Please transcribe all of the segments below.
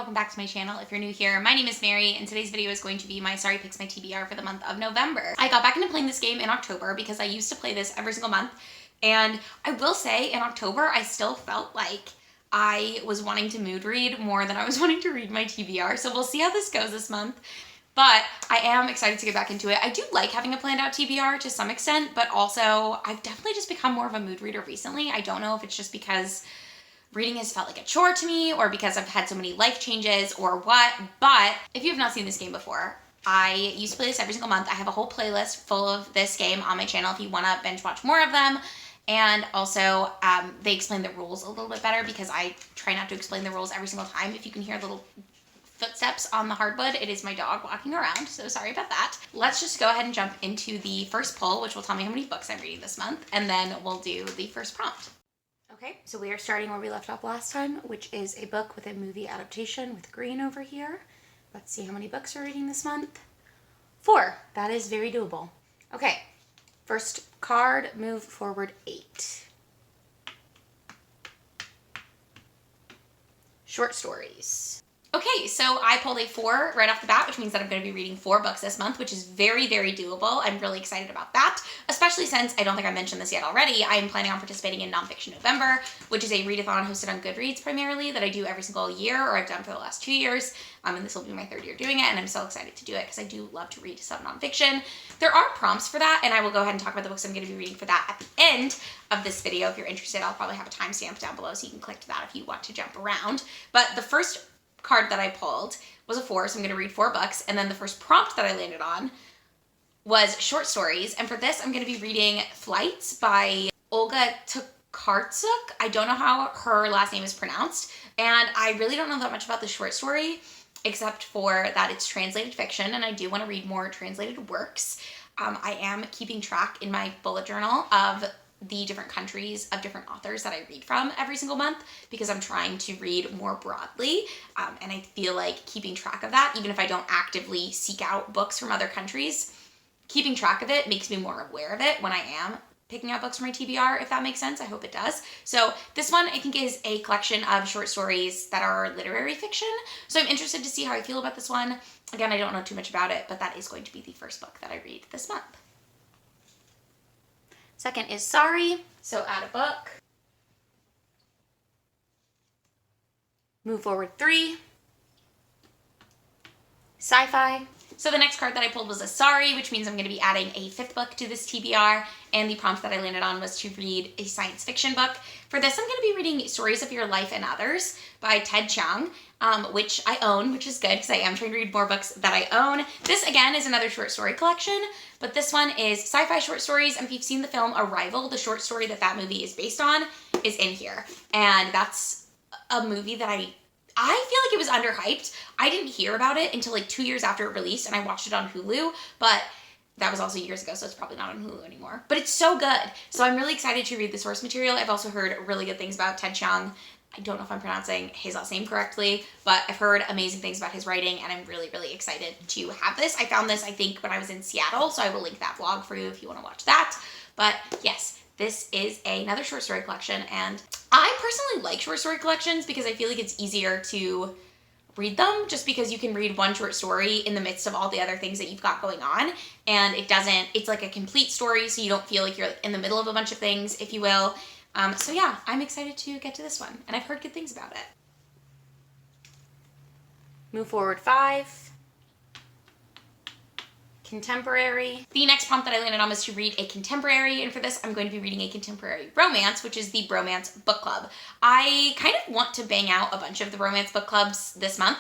welcome back to my channel. If you're new here, my name is Mary, and today's video is going to be my Sorry Picks My TBR for the month of November. I got back into playing this game in October because I used to play this every single month, and I will say in October I still felt like I was wanting to mood read more than I was wanting to read my TBR, so we'll see how this goes this month. But I am excited to get back into it. I do like having a planned out TBR to some extent, but also I've definitely just become more of a mood reader recently. I don't know if it's just because reading has felt like a chore to me or because I've had so many life changes or what, but if you have not seen this game before, I used to play this every single month. I have a whole playlist full of this game on my channel if you want to binge watch more of them. And also, they explain the rules a little bit better because I try not to explain the rules every single time. If you can hear little footsteps on the hardwood, it is my dog walking around, so sorry about that. Let's just go ahead and jump into the first poll, which will tell me how many books I'm reading this month, and then we'll do the first prompt. Okay, so we are starting where we left off last time, which is a book with a movie adaptation with green over here. Let's see how many books we're reading this month. 4. That is very doable. Okay, first card, move forward 8. Short stories. Okay, so I pulled a 4 right off the bat, which means that I'm going to be reading 4 books this month, which is very, very doable. I'm really excited about that, especially since I don't think I mentioned this yet already. I am planning on participating in Nonfiction November, which is a readathon hosted on Goodreads primarily that I do every single year, or I've done for the last 2 years. And this will be my 3rd year doing it, and I'm so excited to do it because I do love to read some nonfiction. There are prompts for that, and I will go ahead and talk about the books I'm going to be reading for that at the end of this video. If you're interested, I'll probably have a timestamp down below so you can click to that if you want to jump around. But the first card that I pulled was a 4, so I'm going to read 4 books, and then the first prompt that I landed on was short stories, and for this I'm going to be reading Flights by Olga Tokarczuk. I don't know how her last name is pronounced, and I really don't know that much about the short story, except for that it's translated fiction, and I do want to read more translated works. I am keeping track in my bullet journal of the different countries of different authors that I read from every single month because I'm trying to read more broadly, and I feel like keeping track of that, even if I don't actively seek out books from other countries, keeping track of it makes me more aware of it when I am picking out books for my TBR, if that makes sense. I hope it does. So this one I think is a collection of short stories that are literary fiction, so I'm interested to see how I feel about this one. Again, I don't know too much about it, but that is going to be the first book that I read this month. Second is Sorry, so add a book. Move forward 3. Sci-fi. So the next card that I pulled was a Sorry, which means I'm going to be adding a 5th book to this TBR, and the prompt that I landed on was to read a science fiction book. For this, I'm going to be reading Stories of Your Life and Others by Ted Chiang, which I own, which is good because I am trying to read more books that I own. This, again, is another short story collection, but this one is sci-fi short stories, and if you've seen the film Arrival, the short story that that movie is based on is in here, and that's a movie that I feel like it was underhyped. I didn't hear about it until like 2 years after it released, and I watched it on Hulu, but that was also years ago, so it's probably not on Hulu anymore. But it's so good. So I'm really excited to read the source material. I've also heard really good things about Ted Chiang. I don't know if I'm pronouncing his last name correctly, but I've heard amazing things about his writing, and I'm really, really excited to have this. I found this, I think, when I was in Seattle, so I will link that vlog for you if you want to watch that. But yes, this is another short story collection, and I personally like short story collections because I feel like it's easier to read them just because you can read one short story in the midst of all the other things that you've got going on, and it's like a complete story, so you don't feel like you're in the middle of a bunch of things, if you will. So yeah, I'm excited to get to this one, and I've heard good things about it. Move forward 5. Contemporary. The next prompt that I landed on was to read a contemporary, and for this I'm going to be reading a contemporary romance, which is the Bromance Book Club. I kind of want to bang out a bunch of the romance book clubs this month.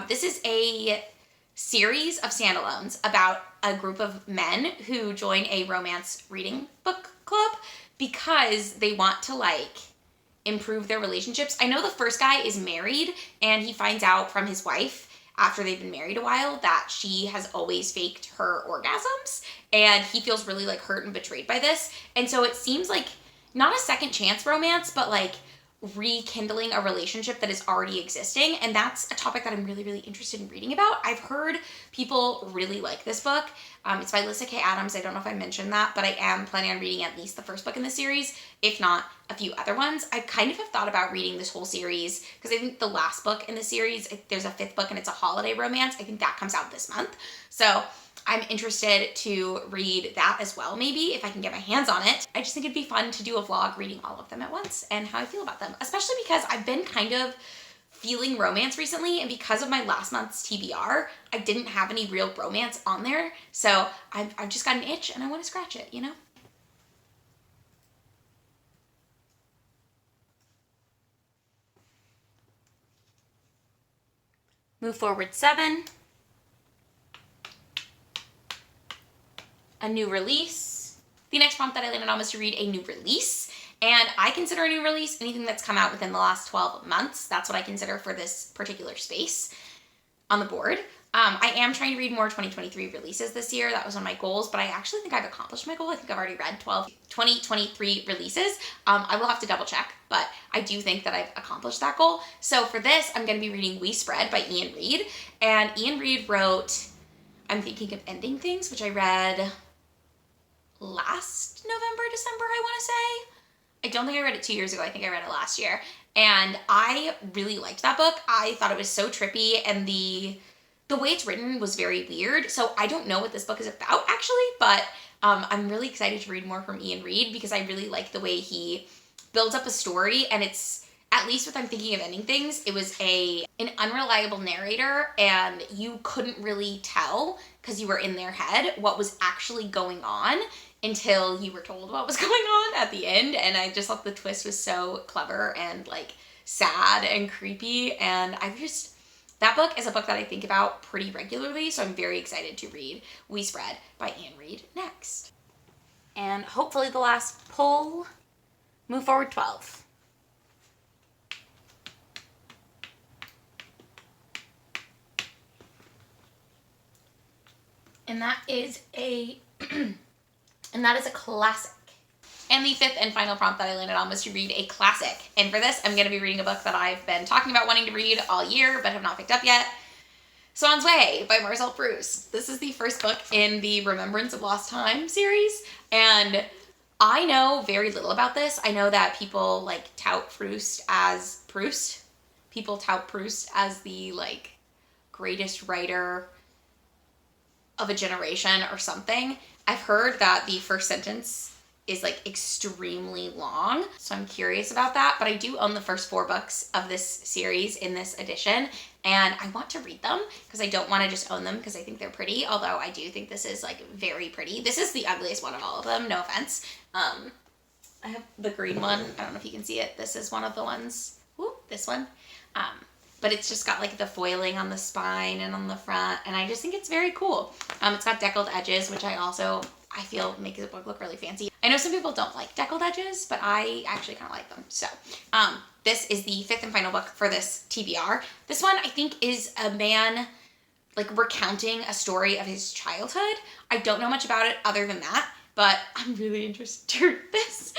This is a series of standalones about a group of men who join a romance reading book club because they want to improve their relationships. I know the first guy is married, and he finds out from his wife after they've been married a while that she has always faked her orgasms, and he feels really hurt and betrayed by this. And so it seems like not a second chance romance, but rekindling a relationship that is already existing, and that's a topic that I'm really, really interested in reading about. I've heard people really like this book. It's by Lyssa K. Adams. I don't know if I mentioned that, but I am planning on reading at least the first book in the series, if not a few other ones. I kind of have thought about reading this whole series because I think the last book in the series, there's a 5th book and it's a holiday romance. I think that comes out this month. So I'm interested to read that as well, maybe, if I can get my hands on it. I just think it'd be fun to do a vlog reading all of them at once and how I feel about them, especially because I've been kind of feeling romance recently, and because of my last month's TBR, I didn't have any real romance on there, so I've just got an itch and I want to scratch it, you know? Move forward 7. A new release. The next prompt that I landed on was to read a new release. And I consider a new release anything that's come out within the last 12 months. That's what I consider for this particular space on the board. I am trying to read more 2023 releases this year. That was one of my goals, but I actually think I've accomplished my goal. I think I've already read 12 2023 releases. I will have to double check, but I do think that I've accomplished that goal. So for this, I'm going to be reading We Spread by Ian Reid. And Ian Reid wrote I'm Thinking of Ending Things, which I read last November, December, I want to say. I don't think I read it 2 years ago. I think I read it last year. And I really liked that book. I thought it was so trippy, and the way it's written was very weird. So I don't know what this book is about, actually, but I'm really excited to read more from Ian Reid because I really like the way he builds up a story, and it's, at least with I'm Thinking of Ending Things, it was an unreliable narrator, and you couldn't really tell, because you were in their head, what was actually going on until you were told what was going on at the end. And I just thought the twist was so clever and like sad and creepy, and that book is a book that I think about pretty regularly, so I'm very excited to read We Spread by Ian Reid next. And hopefully the last pull, Move Forward 12. And that is a classic. And the 5th and final prompt that I landed on was to read a classic. And for this, I'm going to be reading a book that I've been talking about wanting to read all year, but have not picked up yet. Swan's Way by Marcel Proust. This is the first book in the Remembrance of Lost Time series, and I know very little about this. I know that people like tout Proust as Proust. People tout Proust as the like greatest writer of a generation or something. I've heard that the first sentence is like extremely long, so I'm curious about that, but I do own the first 4 books of this series in this edition, and I want to read them because I don't want to just own them because I think they're pretty, although I do think this is like very pretty. This is the ugliest one of all of them, no offense. I have the green one. I don't know if you can see it. This is one of the ones. Ooh, this one. But it's just got like the foiling on the spine and on the front, and I just think it's very cool. It's got deckled edges, which I feel makes the book look really fancy. I know some people don't like deckled edges, but I actually kind of like them. So this is the 5th and final book for this TBR. This one I think is a man like recounting a story of his childhood. I don't know much about it other than that, but I'm really interested to read this,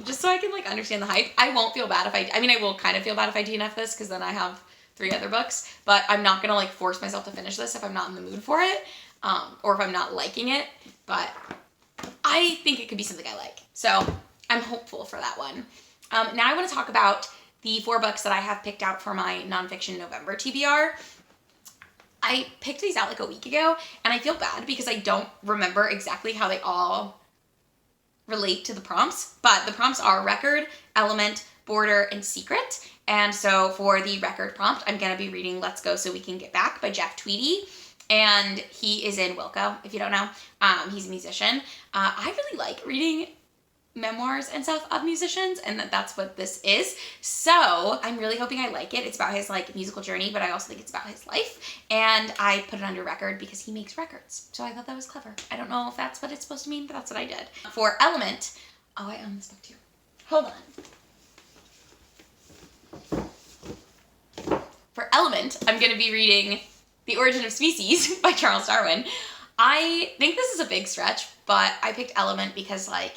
just so I can like understand the hype. I won't feel bad I will kind of feel bad if I DNF this because then I have 3 other books, but I'm not gonna like force myself to finish this if I'm not in the mood for it, or if I'm not liking it, but I think it could be something I like. So I'm hopeful for that one. Now I want to talk about the 4 books that I have picked out for my Nonfiction November TBR. I picked these out like a week ago, and I feel bad because I don't remember exactly how they all relate to the prompts, but the prompts are record, element, border, and secret. And so for the record prompt, I'm going to be reading Let's Go So We Can Get Back by Jeff Tweedy. And he is in Wilco, if you don't know. He's a musician. I really like reading memoirs and stuff of musicians, and that's what this is. So I'm really hoping I like it. It's about his like musical journey, but I also think it's about his life. And I put it under record because he makes records. So I thought that was clever. I don't know if that's what it's supposed to mean, but that's what I did. For element, oh, I own this book too. Hold on. For element, I'm going to be reading The Origin of Species by Charles Darwin. I think this is a big stretch, but I picked element because like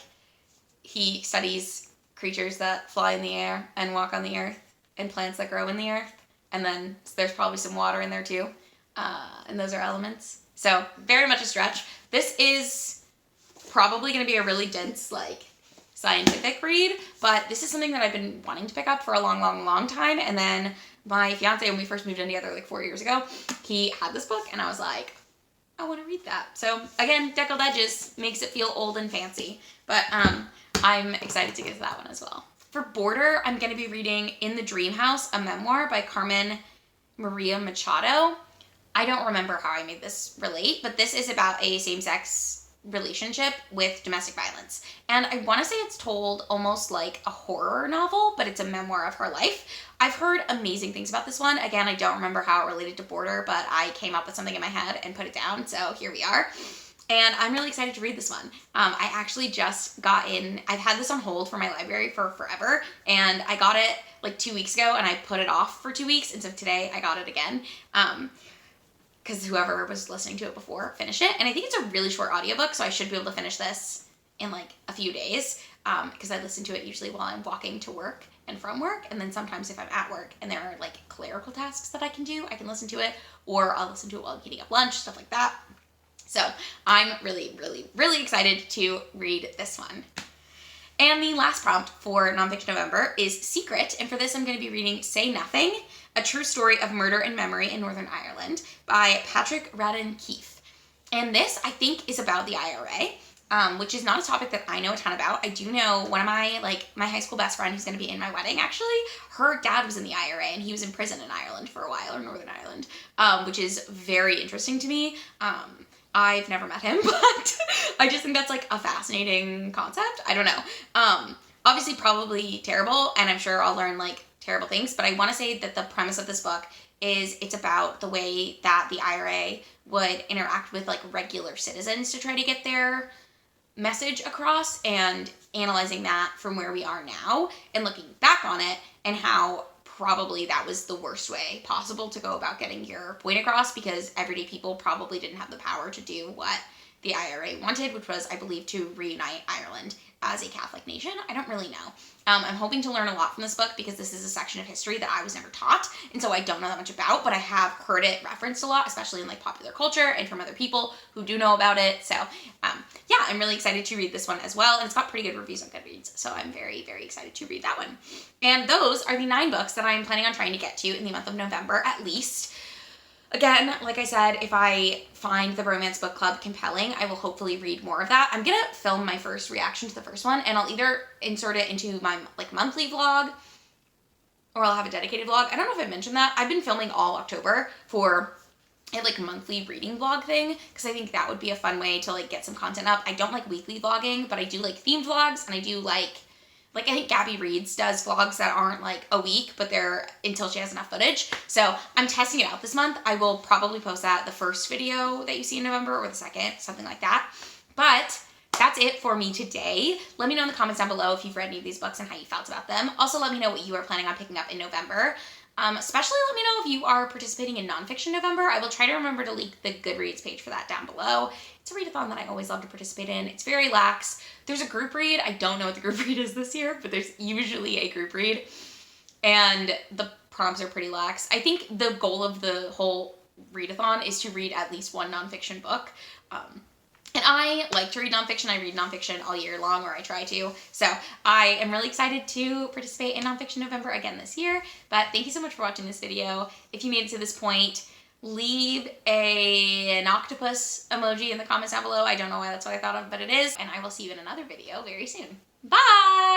he studies creatures that fly in the air and walk on the earth and plants that grow in the earth. And then there's probably some water in there too. And those are elements. So very much a stretch. This is probably going to be a really dense, like, scientific read, but this is something that I've been wanting to pick up for a long time. And then my fiance, when we first moved in together like 4 years ago, he had this book and I was like, I want to read that. So again, deckled edges makes it feel old and fancy, but I'm excited to get to that one as well. For border, I'm going to be reading In the Dream House, a memoir by Carmen Maria Machado. I don't remember how I made this relate, but this is about a same-sex relationship with domestic violence. And I want to say it's told almost like a horror novel, but it's a memoir of her life. I've heard amazing things about this one. Again, I don't remember how it related to border, but I came up with something in my head and put it down, so here we are. And I'm really excited to read this one. I actually just got in, I've had this on hold for my library for forever, and I got it like 2 weeks ago, and I put it off for 2 weeks, and so today I got it again. Because whoever was listening to it before finished it. And I think it's a really short audiobook, so I should be able to finish this in like a few days, because I listen to it usually while I'm walking to work and from work, and then sometimes if I'm at work and there are like clerical tasks that I can do, I can listen to it, or I'll listen to it while I'm heating up lunch, stuff like that. So I'm really excited to read this one. And the last prompt for Nonfiction November is Secret, and for this I'm going to be reading Say Nothing, A True Story of Murder and Memory in Northern Ireland by Patrick Radden Keefe. And this, I think, is about the IRA, which is not a topic that I know a ton about. I do know one of my high school best friend who's going to be in my wedding, actually, her dad was in the IRA, and he was in prison in Ireland for a while, or Northern Ireland, which is very interesting to me. I've never met him, but I just think that's like a fascinating concept. I don't know. Obviously probably terrible, and I'm sure I'll learn like terrible things, but I want to say that the premise of this book is it's about the way that the IRA would interact with like regular citizens to try to get their message across, and analyzing that from where we are now and looking back on it, and how probably that was the worst way possible to go about getting your point across, because everyday people probably didn't have the power to do what the IRA wanted, which was, I believe, to reunite Ireland as a Catholic nation. I don't really know. I'm hoping to learn a lot from this book, because this is a section of history that I was never taught, and so I don't know that much about, but I have heard it referenced a lot, especially in like popular culture and from other people who do know about it. So yeah, I'm really excited to read this one as well, and it's got pretty good reviews on Goodreads, so I'm very excited to read that one. And those are the 9 books that I'm planning on trying to get to in the month of November at least. Again, like I said, if I find the romance book club compelling, I will hopefully read more of that. I'm gonna film my first reaction to the first one, and I'll either insert it into my like monthly vlog, or I'll have a dedicated vlog. I don't know if I mentioned that. I've been filming all October for a like monthly reading vlog thing, because I think that would be a fun way to like get some content up. I don't like weekly vlogging, but I do like themed vlogs, and I do like I think Gabby Reeds does vlogs that aren't like a week, but they're until she has enough footage. So I'm testing it out this month. I will probably post that the first video that you see in November, or the second, something like that. But that's it for me today. Let me know in the comments down below if you've read any of these books and how you felt about them. Also, let me know what you are planning on picking up in November. Especially let me know if you are participating in Nonfiction November. I will try to remember to link the Goodreads page for that down below. It's a readathon that I always love to participate in. It's very lax. There's a group read. I don't know what the group read is this year, but there's usually a group read. And the prompts are pretty lax. I think the goal of the whole readathon is to read at least one nonfiction book. And I like to read nonfiction. I read nonfiction all year long, or I try to. So I am really excited to participate in Nonfiction November again this year. But thank you so much for watching this video. If you made it to this point, leave an octopus emoji in the comments down below. I don't know why that's what I thought of, but it is. And I will see you in another video very soon. Bye!